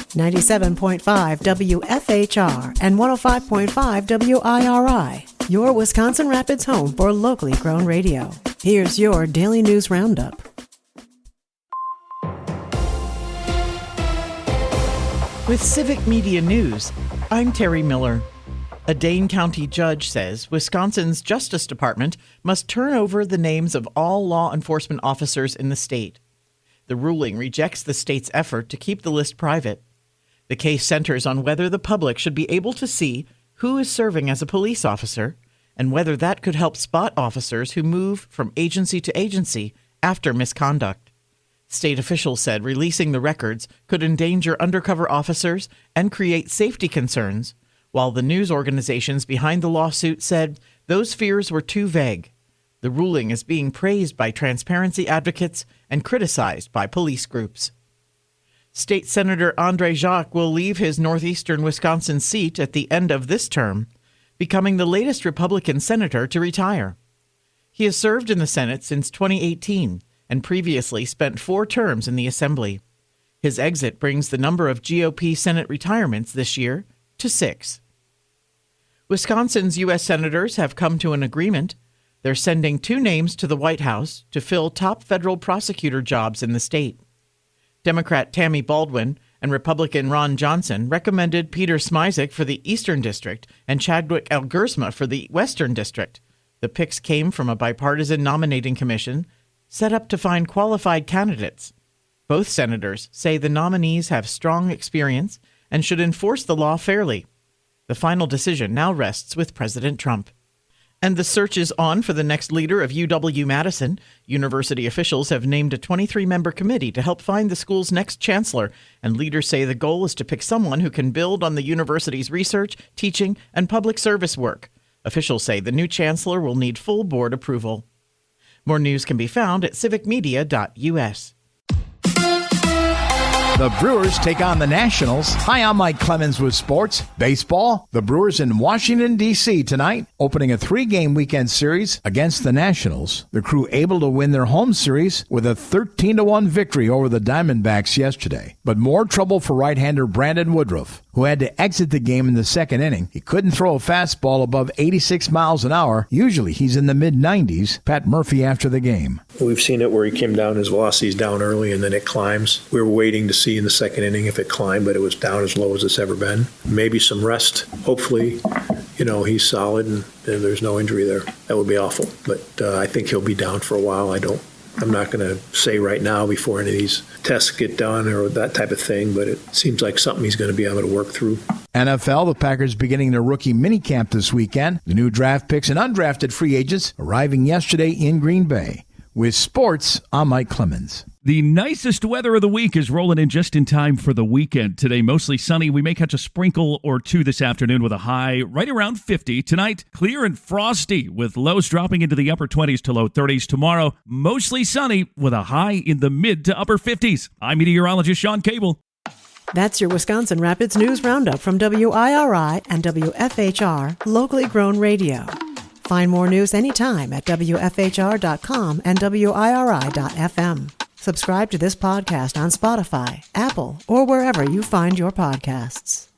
97.5 WFHR and 105.5 WIRI, your Wisconsin Rapids home for locally grown radio. Here's your Daily News Roundup. With Civic Media News, I'm Terry Miller. A Dane County judge says Wisconsin's Justice Department must turn over the names of all law enforcement officers in the state. The ruling rejects the state's effort to keep the list private. The case centers on whether the public should be able to see who is serving as a police officer and whether that could help spot officers who move from agency to agency after misconduct. State officials said releasing the records could endanger undercover officers and create safety concerns, while the news organizations behind the lawsuit said those fears were too vague. The ruling is being praised by transparency advocates and criticized by police groups. State Senator Andre Jacques will leave his northeastern Wisconsin seat at the end of this term, becoming the latest Republican senator to retire. He has served in the Senate since 2018 and previously spent 4 terms in the Assembly. His exit brings the number of GOP Senate retirements this year to 6. Wisconsin's U.S. senators have come to an agreement. They're sending 2 names to the White House to fill top federal prosecutor jobs in the state. Democrat Tammy Baldwin and Republican Ron Johnson recommended Peter Smizek for the Eastern District and Chadwick Elgersma for the Western District. The picks came from a bipartisan nominating commission set up to find qualified candidates. Both senators say the nominees have strong experience and should enforce the law fairly. The final decision now rests with President Trump. And the search is on for the next leader of UW-Madison. University officials have named a 23-member committee to help find the school's next chancellor, and leaders say the goal is to pick someone who can build on the university's research, teaching, and public service work. Officials say the new chancellor will need full board approval. More news can be found at civicmedia.us. The Brewers take on the Nationals. Hi, I'm Mike Clemens with sports. Baseball, the Brewers in Washington, D.C. tonight, opening a 3-game weekend series against the Nationals. The Crew able to win their home series with a 13-1 victory over the Diamondbacks yesterday. But more trouble for right-hander Brandon Woodruff, who had to exit the game in the second inning. He couldn't throw a fastball above 86 miles an hour. Usually he's in the mid-90s. Pat Murphy after the game. We've seen it where he came down, his velocity's down early, and then it climbs. We were waiting to see in the second inning if it climbed, but it was down as low as it's ever been. Maybe some rest. Hopefully, he's solid and there's no injury there. That would be awful, but I think he'll be down for a while. I'm not going to say right now before any of these tests get done or that type of thing, but it seems like something he's going to be able to work through. NFL, the Packers beginning their rookie minicamp this weekend. The new draft picks and undrafted free agents arriving yesterday in Green Bay. With sports, I'm Mike Clemens. The nicest weather of the week is rolling in just in time for the weekend. Today, mostly sunny. We may catch a sprinkle or 2 this afternoon with a high right around 50. Tonight, clear and frosty with lows dropping into the upper 20s to low 30s. Tomorrow, mostly sunny with a high in the mid to upper 50s. I'm meteorologist Sean Cable. That's your Wisconsin Rapids News Roundup from WIRI and WFHR, locally grown radio. Find more news anytime at WFHR.com and WIRI.FM. Subscribe to this podcast on Spotify, Apple, or wherever you find your podcasts.